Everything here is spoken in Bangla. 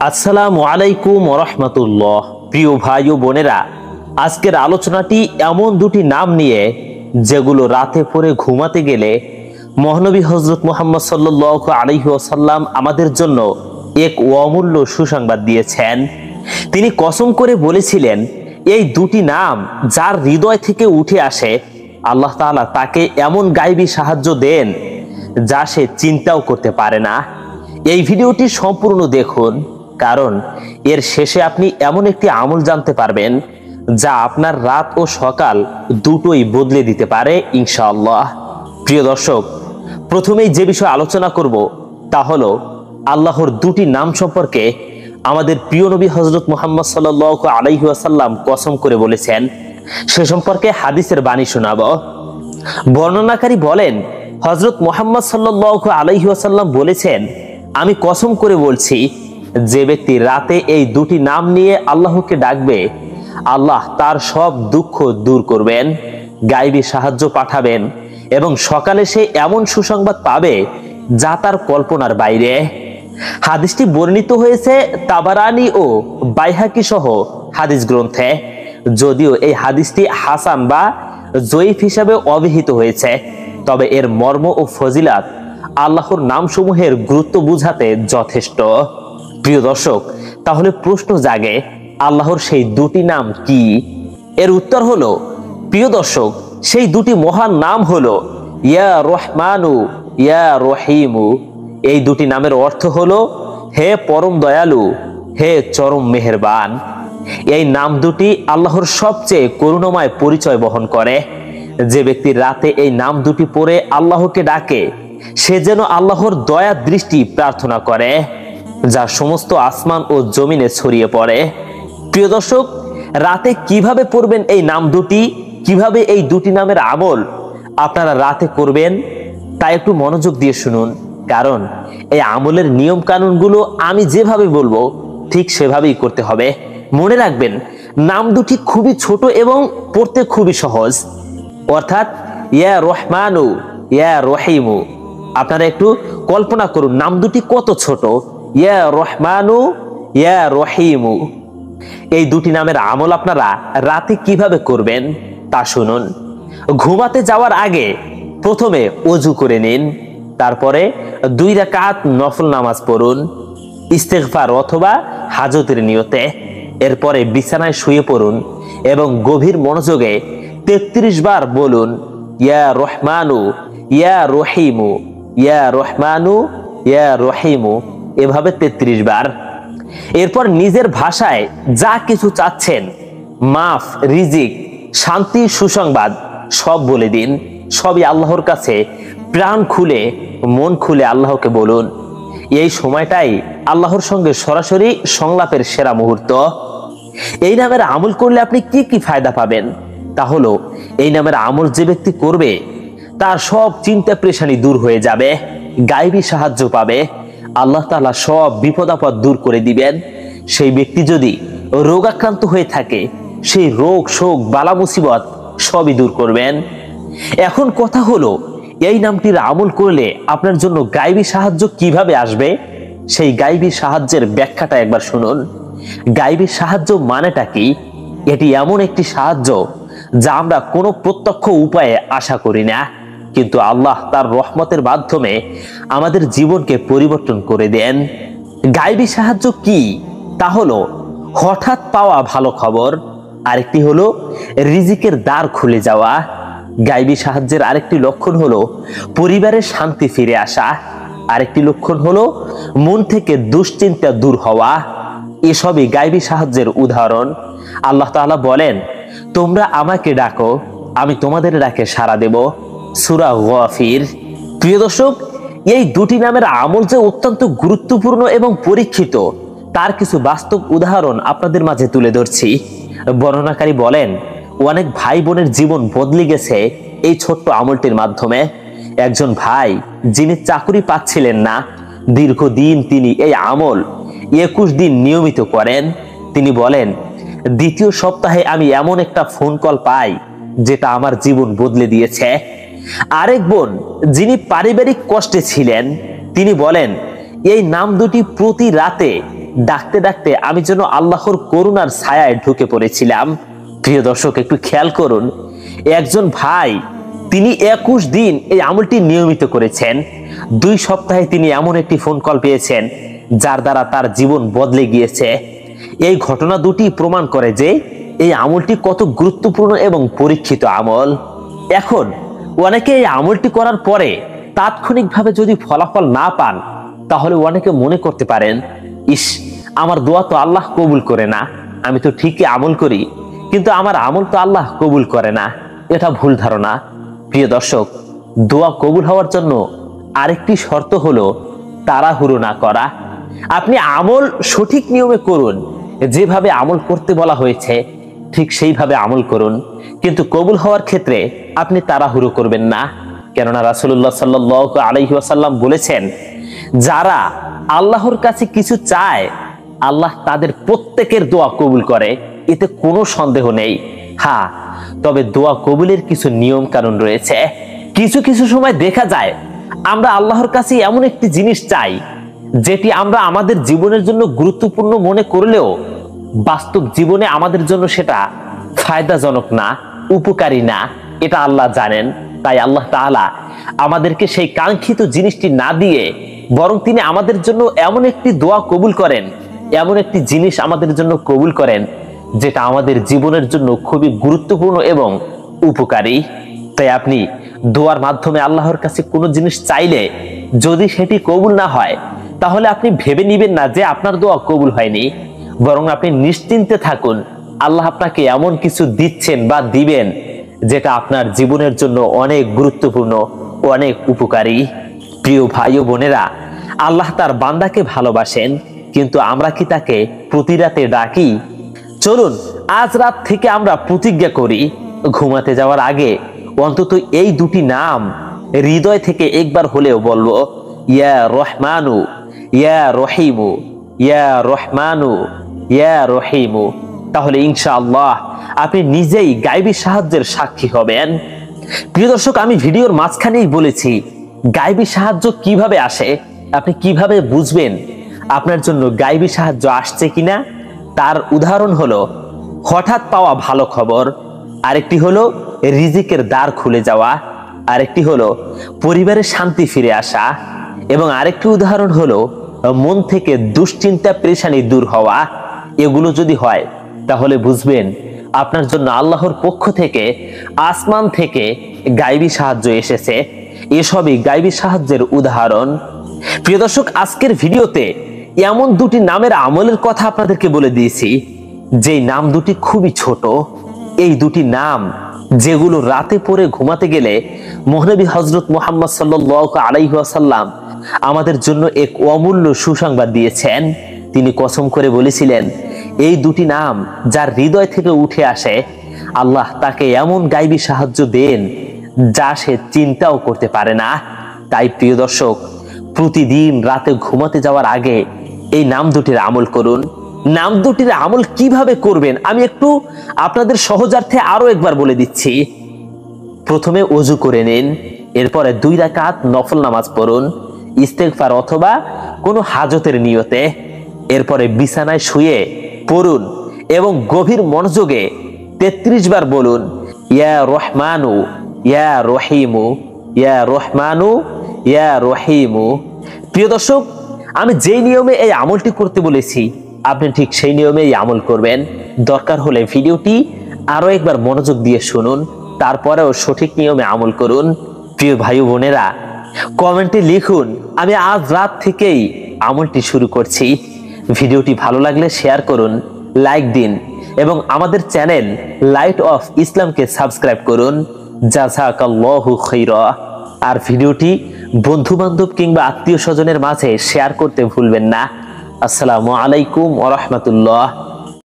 আসসালামু আলাইকুম ওয়া রাহমাতুল্লাহ। প্রিয় ভাই ও বোনেরা, আজকের আলোচনাটি এমন দুটি নাম নিয়ে যেগুলো রাতে পড়ে ঘুমাতে গেলে মহানবী হযরত মুহাম্মদ সাল্লাল্লাহু আলাইহি ওয়াসাল্লাম আমাদের জন্য এক অমূল্য সুসংবাদ দিয়েছেন। তিনি কসম করে বলেছিলেন, এই দুটি নাম যার হৃদয় থেকে উঠে আসে আল্লাহ তাআলা তাকে এমন গায়বী সাহায্য দেন যা সে চিন্তাও করতে পারে না। এই ভিডিওটি সম্পূর্ণ দেখুন, কারণ এর শেষে আপনি এমন একটি আমল জানতে পারবেন যা আপনার রাত ও সকাল দুটোই বদলে দিতে পারে ইনশাআল্লাহ। প্রিয় দর্শক, প্রথমেই যে বিষয় আলোচনা করব তা হলো আল্লাহর দুটি নাম সম্পর্কে আমাদের প্রিয় নবী হযরত মুহাম্মদ সাল্লাল্লাহু আলাইহি ওয়াসাল্লাম কসম করে বলেছেন, সে সম্পর্কে হাদিসের বাণী শোনাবো। বর্ণনাকারী বলেন, হযরত মুহাম্মদ সাল্লাল্লাহু আলাইহি ওয়াসাল্লাম বলেছেন, আমি কসম করে বলছি, যে ব্যক্তি রাতে এই দুটি নাম নিয়ে আল্লাহকে ডাকবে, আল্লাহ তার সব দুঃখ দূর করবেন, গায়বী সাহায্য পাঠাবেন এবং সকালে সে এমন সুসংবাদ পাবে যা তার কল্পনার বাইরে। হাদিসটি বর্ণিত হয়েছে তাবারানী ও বাইহাকি সহ হাদিস গ্রন্থে। যদিও এই হাদিসটি হাসান বা জয়ীফ হিসাবে অভিহিত হয়েছে, তবে এর মর্ম ও ফজিলাত আল্লাহর নামসমূহের গুরুত্ব বুঝাতে যথেষ্ট। প্রিয় দর্শক, তাহলে প্রশ্ন জাগে, আল্লাহর সেই দুটি নাম কি? এর উত্তর হলো, প্রিয় দর্শক, সেই দুটি মহান নাম হলো ইয়া রহমানু, ইয়া রহিমু। এই দুটি নামের অর্থ হলো হে পরম দয়ালু, হে চরম মেহেরবান। এই নাম দুটি আল্লাহর সবচেয়ে করুণাময় পরিচয় বহন করে। যে ব্যক্তি রাতে এই নাম দুটি পড়ে আল্লাহকে ডাকে, সে যেন আল্লাহর দয়া দৃষ্টি প্রার্থনা করে যা সমস্ত আসমান ও জমিনে ছড়িয়ে পড়ে। প্রিয় দর্শক, রাতে কিভাবে পড়বেন এই নাম দুটি, কিভাবে এই দুটি নামের আমল আপনারা রাতে করবেন তা একটু মনোযোগ দিয়ে শুনুন, কারণ এই আমলের নিয়ম কানুনগুলো আমি যেভাবে বলবো ঠিক সেভাবেই করতে হবে। মনে রাখবেন, নাম দুটি খুবই ছোট এবং পড়তে খুবই সহজ, অর্থাৎ ইয়া রহমানু, ইয়া রহিমু। আপনারা একটু কল্পনা করুন নাম দুটি কত ছোট, ইয়া রহমানু, ইয়া রহিমু। এই দুটি নামের আমল আপনারা রাতে কিভাবে করবেন তা শুনুন। ঘুমাতে যাওয়ার আগে প্রথমে ওযু করে নিন, তারপরে 2 রাকাত নফল নামাজ পড়ুন ইস্তেগফার অথবা হাজতের নিয়তে। এরপরে বিছানায় শুয়ে পড়ুন এবং গভীর মনোযোগে 33 বার বলুন ইয়া রহমানু, ইয়া রহিমু, ইয়া রহমানু, ইয়া রহিমু, এভাবে 33 বার। এরপর নিজের ভাষায় যা কিছু চাচ্ছেন, মাফ, রিজিক, শান্তি, সুসংবাদ সব বলে দিন। সবই আল্লাহর কাছে প্রাণ খুলে, মন খুলে আল্লাহকে বলুন। এই সময়টাই আল্লাহর সঙ্গে সরাসরি সংলাপের সেরা মুহূর্ত। এই নামের আমল করলে আপনি কি কি ফায়দা পাবেন তা হলো, এই নামের আমল যে ব্যক্তি করবে তার সব চিন্তা পেরেশানি দূর হয়ে যাবে, গায়বী সাহায্য পাবে, আল্লাহ তাআলা সব বিপদ আপদ দূর করে দিবেন। সেই ব্যক্তি যদি রোগাক্রান্ত হয়ে থাকে, সেই রোগ শোক বালা মুসিবত সবই দূর করবেন। এখন কথা হলো, এই নামটির আমল করলে আপনার জন্য গায়বী সাহায্য কিভাবে আসবে, সেই গায়বী সাহায্যের ব্যাখ্যাটা একবার শুনুন। গায়বী সাহায্য মানেটা কি? এটি এমন একটি সাহায্য যা আমরা কোনো প্রত্যক্ষ উপায়ে আশা করি না, কিন্তু আল্লাহ তার রহমতের মাধ্যমে আমাদের জীবনকে পরিবর্তন করে দেন। গায়বী সাহায্য কি? তা হলো হঠাৎ পাওয়া ভালো খবর, আরেকটি হলো রিজিকের দ্বার খুলে যাওয়া। গায়বী সাহায্যের আরেকটি লক্ষণ হলো পরিবারের শান্তি ফিরে আসা, আরেকটি লক্ষণ হলো মন থেকে দুশ্চিন্তা দূর হওয়া। এসবই গায়বী সাহায্যের উদাহরণ। আল্লাহ তাআলা বলেন, তোমরা আমাকে ডাকো, আমি তোমাদের ডাকে সাড়া দেব। সূরা গাফির। প্রিয় দর্শক, এই দুটি নামের আমল যে অত্যন্ত গুরুত্বপূর্ণ এবং পরীক্ষিত তার কিছু বাস্তব উদাহরণ আপনাদের মাঝে তুলে ধরছি। বর্ণনাকারী বলেন, অনেক ভাই বোনের জীবন বদলে গেছে এই ছোট্ট আমলটির মাধ্যমে। একজন ভাই যিনি চাকরি পাচ্ছিলেন না, দীর্ঘদিন তিনি এই আমল 21 দিন নিয়মিত করেন। তিনি বলেন, দ্বিতীয় সপ্তাহে আমি এমন একটা ফোন কল পাই যেটা আমার জীবন বদলে দিয়েছে। আরেক বোন যিনি পারিবারিক কষ্টে ছিলেন, তিনি বলেন, এই নাম দুটি প্রতি রাতে ডাকতে ডাকতে আমি যেন আল্লাহর করুণার ছায়ায় ঢুকে পড়েছিলাম। প্রিয় দর্শক, একটু খেয়াল করুন, একজন ভাই তিনি 21 দিন এই আমলটি নিয়মিত করেছেন। 2 সপ্তাহে তিনি এমন একটি ফোন কল পেয়েছেন যার দ্বারা তার জীবন বদলে গিয়েছে। এই ঘটনা দুটি প্রমাণ করে যে এই আমলটি কত গুরুত্বপূর্ণ এবং পরীক্ষিত আমল। এখন অনেকে এই আমলটি করার পরে তাৎক্ষণিকভাবে যদি ফলাফল না পান, তাহলে অনেকে মনে করতে পারেন, ইস, আমার দোয়া তো আল্লাহ কবুল করে না, আমি তো ঠিকই আমল করি, কিন্তু আমার আমল তো আল্লাহ কবুল করে না। এটা ভুল ধারণা। প্রিয় দর্শক, দোয়া কবুল হওয়ার জন্য আরেকটি শর্ত হলো তাড়াহুড়ো না করা। আপনি আমল সঠিক নিয়মে করুন, যেভাবে আমল করতে বলা হয়েছে ঠিক সেইভাবে আমল করুন, কিন্তু কবুল হওয়ার ক্ষেত্রে আপনি তাড়াহুড়ো করবেন না। কেননা রাসূলুল্লাহ সাল্লাল্লাহু আলাইহি ওয়াসাল্লাম বলেছেন, যারা আল্লাহর কাছে কিছু চায় আল্লাহ তাদের প্রত্যেকের দোয়া কবুল করে, এতে কোনো সন্দেহ নেই। হ্যাঁ, তবে দোয়া কবুলের কিছু নিয়ম কানুন রয়েছে। কিছু কিছু সময় দেখা যায় আমরা আল্লাহর কাছে এমন একটি জিনিস চাই যেটি আমরা আমাদের জীবনের জন্য গুরুত্বপূর্ণ মনে করলেও বাস্তব জীবনে আমাদের জন্য সেটা ফায়দাজনক না, উপকারী না, এটা আল্লাহ জানেন। তাই আল্লাহ তাআলা আমাদেরকে সেই কাঙ্ক্ষিত জিনিসটি না দিয়ে বরং তিনি আমাদের জন্য এমন একটি দোয়া কবুল করেন, এমন একটি জিনিস আমাদের জন্য কবুল করেন যেটা আমাদের জীবনের জন্য খুবই গুরুত্বপূর্ণ এবং উপকারী। তাই আপনি দোয়ার মাধ্যমে আল্লাহর কাছে কোনো জিনিস চাইলে যদি সেটি কবুল না হয়, তাহলে আপনি ভেবে নিবেন না যে আপনার দোয়া কবুল হয়নি, বরং আপনি নিশ্চিন্তে থাকুন, আল্লাহ আপনাকে এমন কিছু দিচ্ছেন বা দিবেন যেটা আপনার জীবনের জন্য অনেক গুরুত্বপূর্ণ, অনেক উপকারী। প্রিয় ভাই ও বোনেরা, আল্লাহ তার বান্দাকে ভালোবাসেন, কিন্তু আমরা কি তাকে প্রতি রাতে ডাকি? চলুন আজ রাত থেকে আমরা প্রতিজ্ঞা করি, ঘুমাতে যাওয়ার আগে অন্তত এই দুটি নাম হৃদয় থেকে একবার হলেও বলবো, ইয়া রহমানু, ইয়া রহিমু, ইয়া রহমানু, ইয়া রহিমু। তাহলে ইনশাআল্লাহ আপনি নিজেই গায়বী সাহায্যের সাক্ষী হবেন। প্রিয় দর্শক, আমি ভিডিওর মাঝখানেই বলেছি গায়বী সাহায্য কিভাবে আসে, আপনি কিভাবে বুঝবেন আপনার জন্য গায়বী সাহায্য আসছে কিনা। তার উদাহরণ হলো হঠাৎ পাওয়া ভালো খবর, আরেকটি হলো রিজিকের দ্বার খুলে যাওয়া, আরেকটি হলো পরিবারের শান্তি ফিরে আসা, এবং আরেকটি উদাহরণ হলো মন থেকে দুশ্চিন্তা পেরেশানি দূর হওয়া। এগুলো যদি হয় তাহলে বুঝবেন আপনার জন্য আল্লাহর পক্ষ থেকে, আসমান থেকে গায়বী সাহায্য এসেছে। এসবই গায়বী সাহায্যের উদাহরণ। প্রিয় দর্শক, আজকের ভিডিওতে এমন দুটি নামের আমলের কথা আপনাদেরকে বলে দিয়েছি, যেই নাম দুটি খুবই ছোট। এই দুটি নাম যেগুলো রাতে পড়ে ঘুমাতে গেলে মহানবী হযরত মুহাম্মদ সাল্লাল্লাহু আলাইহি ওয়াসাল্লাম আমাদের জন্য এক অমূল্য সুসংবাদ দিয়েছেন। তিনি কসম করে বলেছিলেন, এই দুটি নাম যার হৃদয় থেকে উঠে আসে আল্লাহ তাকে এমন গায়বী সাহায্য দেন যা সে চিন্তাও করতে পারে না। তাই প্রিয় দর্শক, প্রতিদিন রাতে ঘুমাতে যাওয়ার আগে এই নাম দুটির আমল করুন। নাম দুটির আমল কিভাবে করবেন আমি একটু আপনাদের সহজার্থে আরো একবার বলে দিচ্ছি। প্রথমে ওযু করে নিন, এরপরে 2 রাকাত নফল নামাজ পড়ুন ইস্তেগফার অথবা কোনো হাজতের নিয়তে। এরপরে বিছানায় শুয়ে পড়ুন এবং গভীর মনোযোগে 33 বার বলুন, ইয়া রহমানু, ইয়া রহিমু, ইয়া রহমানু, ইয়া রহিমু। প্রিয় দর্শক, আমি যেই নিয়মে এই আমলটি করতে বলেছি আপনি ঠিক সেই নিয়মে এই আমল করবেন। দরকার হলে ভিডিওটি আরো একবার মনোযোগ দিয়ে শুনুন, তারপরেও সঠিক নিয়মে আমল করুন। প্রিয় ভাই ও বোনেরা, কমেন্টে লিখুন, আমি আজ রাত থেকেই আমলটি শুরু করছি। ভিডিওটি ভালো লাগলে শেয়ার করুন, লাইক দিন এবং আমাদের চ্যানেল লাইট অফ ইসলামকে সাবস্ক্রাইব করুন। জাযাকাল্লাহু খাইরা। আর ভিডিওটি বন্ধু বান্ধব কিংবা আত্মীয় স্বজনের মাঝে শেয়ার করতে ভুলবেন না। আসসালামু আলাইকুম ওয়া রাহমাতুল্লাহ।